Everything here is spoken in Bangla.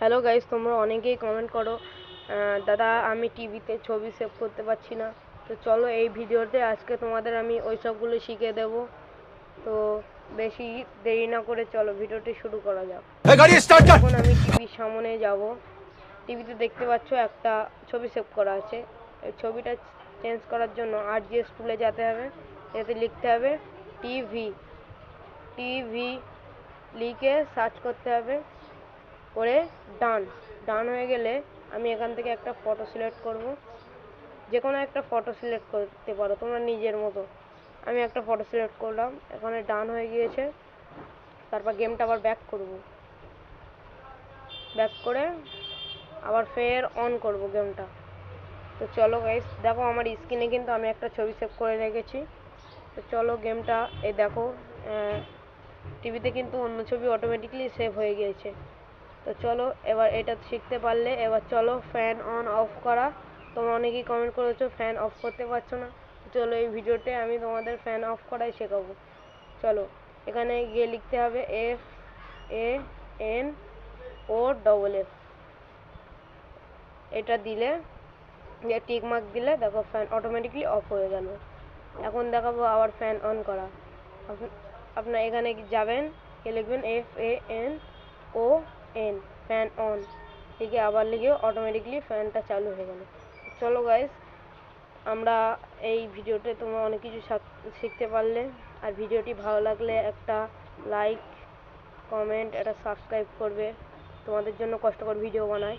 হ্যালো গাইস, তোমরা অনেকেই কমেন্ট করো দাদা আমি টিভিতে ছবি সেভ করতে পারছি না। তো চলো এই ভিডিওতে আজকে তোমাদের আমি ওই সবগুলো শিখিয়ে দেব। তো বেশি দেরি না করে চলো ভিডিওটি শুরু করা যাক। এখন আমি টিভির সামনে যাব। টিভিতে দেখতে পাচ্ছ একটা ছবি সেভ করা আছে। এই ছবিটা চেঞ্জ করার জন্য RGS টুলে যেতে হবে। এতে লিখতে হবে টিভি। টিভি লিখে সার্চ করতে হবে, করে ডান হয়ে গেলে আমি এখান থেকে একটা ফটো সিলেক্ট করব। যে কোনো একটা ফটো সিলেক্ট করতে পারো তোমরা নিজের মতো। আমি একটা ফটো সিলেক্ট করলাম, এখানে ডান হয়ে গিয়েছে। তারপর গেমটা আবার ব্যাক করব, ব্যাক করে আবার ফের অন করব গেমটা। তো চলো গাইস, দেখো আমার স্ক্রিনে কিন্তু আমি একটা ছবি সেভ করে রেখেছি। তো চলো গেমটা এই দেখো, টিভিতে কিন্তু অন্য ছবি অটোমেটিকলি সেভ হয়ে গিয়েছে। তো চলো এবার এটা শিখতে পারলে এবার চলো ফ্যান অন অফ করা। তোমরা অনেকেই কমেন্ট করেছো ফ্যান অফ করতে পারছো না। চলো এই ভিডিওতে আমি তোমাদের ফ্যান অফ করাই শেখাবো। চলো এখানে গিয়ে লিখতে হবে FANOFF। এটা দিলে, টিক মার্ক দিলে দেখো ফ্যান অটোমেটিকলি অফ হয়ে গেল। এখন দেখাবো আবার ফ্যান অন করা। আপনার এখানে যাবেন, লিখবেন FANON, ফ্যান অন লিখে আবার লিখে অটোমেটিকলি ফ্যানটা চালু হয়ে গেল। চলো গাইস, আমরা এই ভিডিওতে তোমরা অনেক কিছু শিখতে পারলে। আর ভিডিওটি ভালো লাগলে একটা লাইক, কমেন্ট, একটা সাবস্ক্রাইব করবে। তোমাদের জন্য কষ্ট করে ভিডিও বানাই।